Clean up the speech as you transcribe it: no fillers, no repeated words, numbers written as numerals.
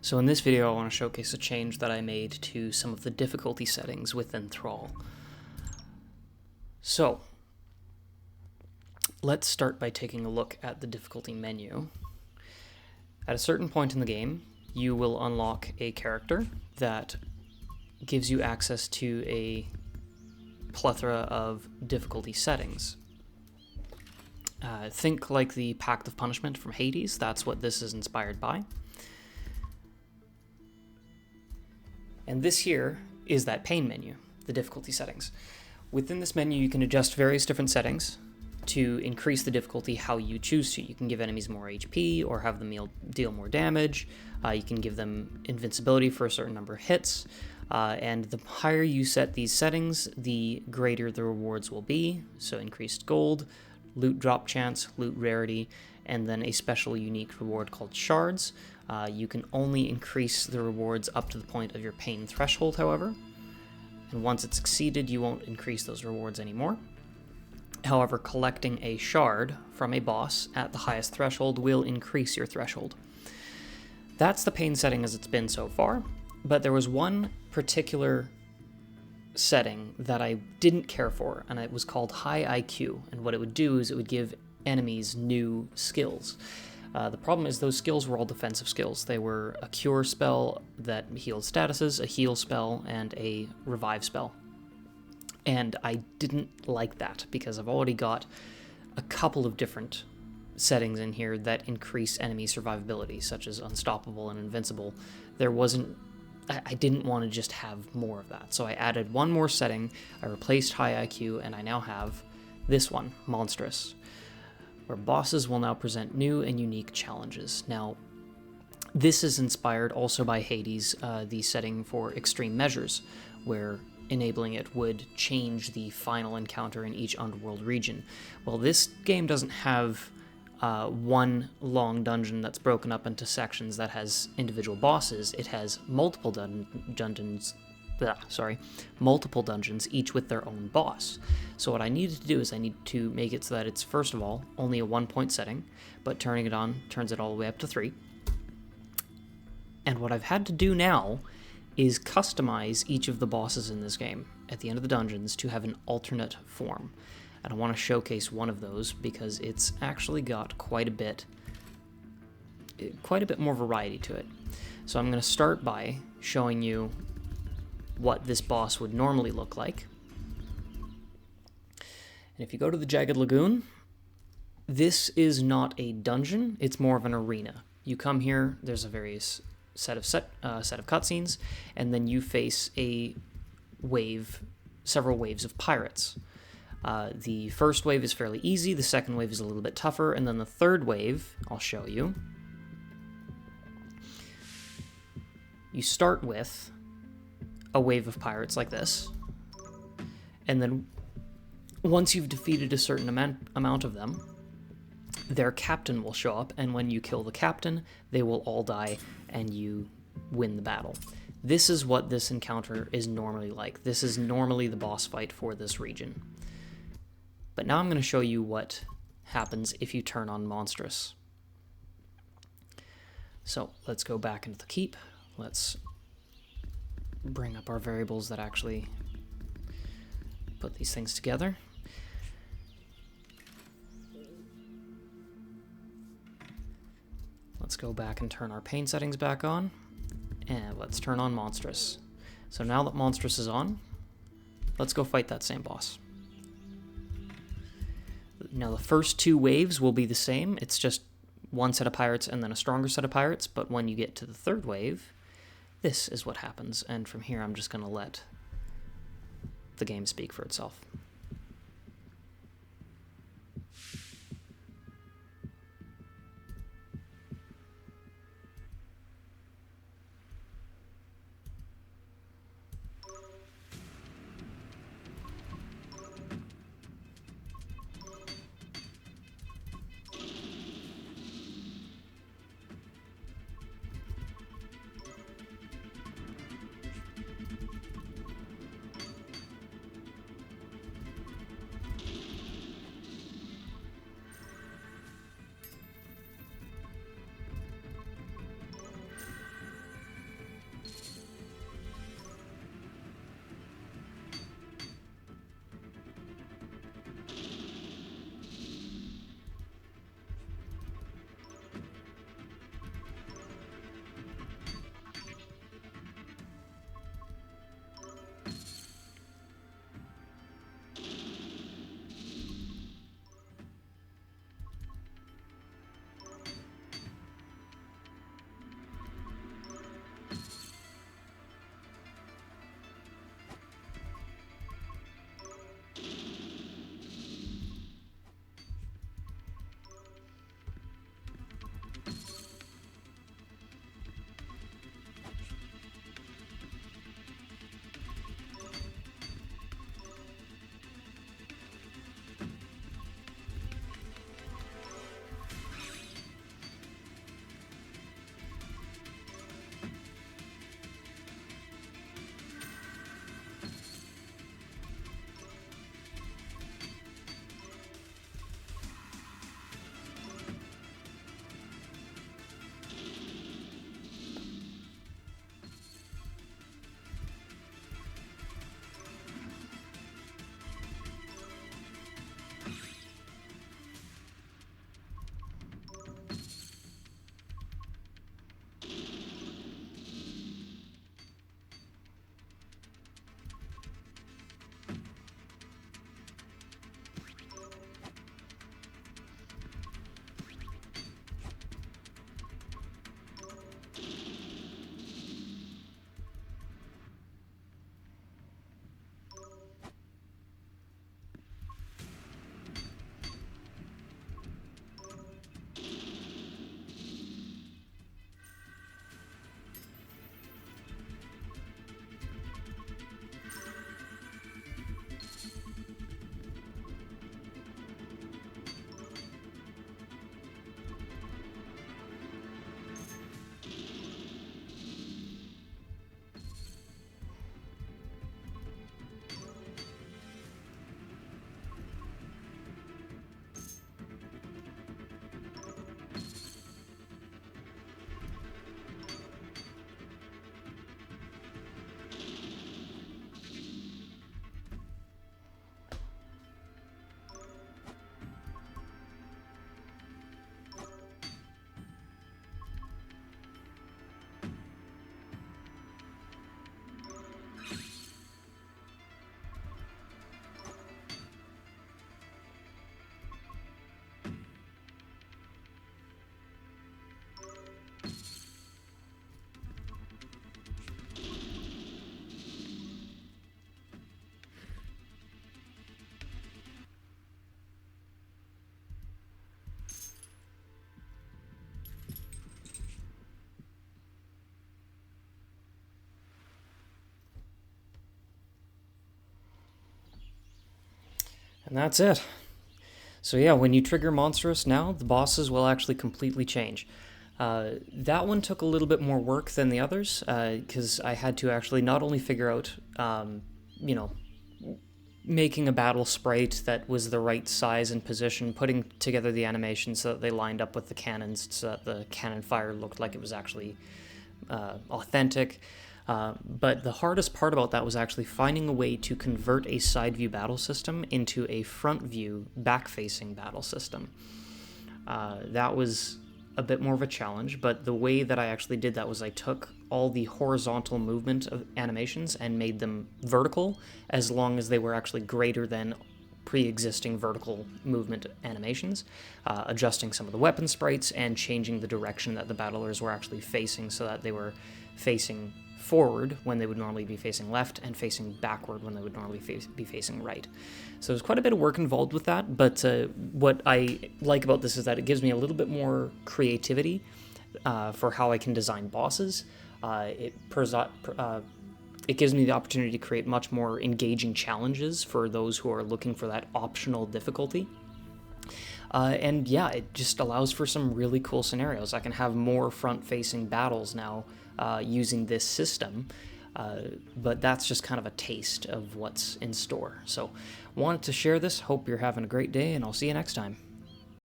So in this video I want to showcase a change that I made to some of the difficulty settings within Thrall. So let's start by taking a look at the difficulty menu. At a certain point in the game, you will unlock a character that gives you access to a plethora of difficulty settings. Think like the Pact of Punishment from Hades. That's what this is inspired by. And this here is that pain menu, the difficulty settings. Within this menu, you can adjust various different settings to increase the difficulty how you choose to. You can give enemies more HP or have them deal more damage. You can give them invincibility for a certain number of hits. And the higher you set these settings, the greater the rewards will be. So increased gold, loot drop chance, loot rarity, and then a special unique reward called shards. You can only increase the rewards up to the point of your pain threshold, however. And once it's exceeded, you won't increase those rewards anymore. However, collecting a shard from a boss at the highest threshold will increase your threshold. That's the pain setting as it's been so far, but there was one particular setting that I didn't care for, and it was called high IQ, and what it would do is it would give enemies new skills. The problem is those skills were all defensive skills. They were a cure spell that healed statuses, a heal spell, and a revive spell. And I didn't like that because I've already got a couple of different settings in here that increase enemy survivability, such as unstoppable and invincible. I didn't want to just have more of that. So I added one more setting, I replaced high IQ, and I now have this one, Monstrous, where bosses will now present new and unique challenges. Now, this is inspired also by Hades, the setting for extreme measures, where enabling it would change the final encounter in each underworld region. Well, this game doesn't have one long dungeon that's broken up into sections that has individual bosses. It has multiple dungeons, each with their own boss. So what I needed to do is I need to make it so that it's, first of all, only a 1-point setting, but turning it on turns it all the way up to 3. And what I've had to do now is customize each of the bosses in this game at the end of the dungeons to have an alternate form. And I want to showcase one of those because it's actually got quite a bit more variety to it. So I'm going to start by showing you what this boss would normally look like. And if you go to the Jagged Lagoon, this is not a dungeon, it's more of an arena. You come here, there's a various set of cutscenes, and then you face several waves of pirates. The first wave is fairly easy, the second wave is a little bit tougher, and then the third wave, I'll show you. You start with a wave of pirates like this, and then once you've defeated a certain amount of them, their captain will show up, and when you kill the captain, they will all die, and you win the battle. This is what this encounter is normally like. This is normally the boss fight for this region. But now I'm going to show you what happens if you turn on Monstrous. So let's go back into the keep. Let's bring up our variables that actually put these things together. Let's go back and turn our pain settings back on, and let's turn on Monstrous. So now that Monstrous is on, let's go fight that same boss. Now the first two waves will be the same, it's just one set of pirates and then a stronger set of pirates, but when you get to the third wave, this is what happens, and from here I'm just going to let the game speak for itself. And that's it. So yeah, when you trigger Monstrous now, the bosses will actually completely change. That one took a little bit more work than the others, because I had to actually not only figure out, you know, making a battle sprite that was the right size and position, putting together the animations so that they lined up with the cannons, so that the cannon fire looked like it was actually authentic. But the hardest part about that was actually finding a way to convert a side view battle system into a front view back-facing battle system. That was a bit more of a challenge, but the way that I actually did that was I took all the horizontal movement of animations and made them vertical, as long as they were actually greater than pre-existing vertical movement animations, adjusting some of the weapon sprites and changing the direction that the battlers were actually facing so that they were facing forward when they would normally be facing left and facing backward when they would normally be facing right. So there's quite a bit of work involved with that, but what I like about this is that it gives me a little bit more creativity for how I can design bosses. It gives me the opportunity to create much more engaging challenges for those who are looking for that optional difficulty. And yeah, it just allows for some really cool scenarios. I can have more front-facing battles now using this system, but that's just kind of a taste of what's in store. So wanted to share this. Hope you're having a great day, and I'll see you next time.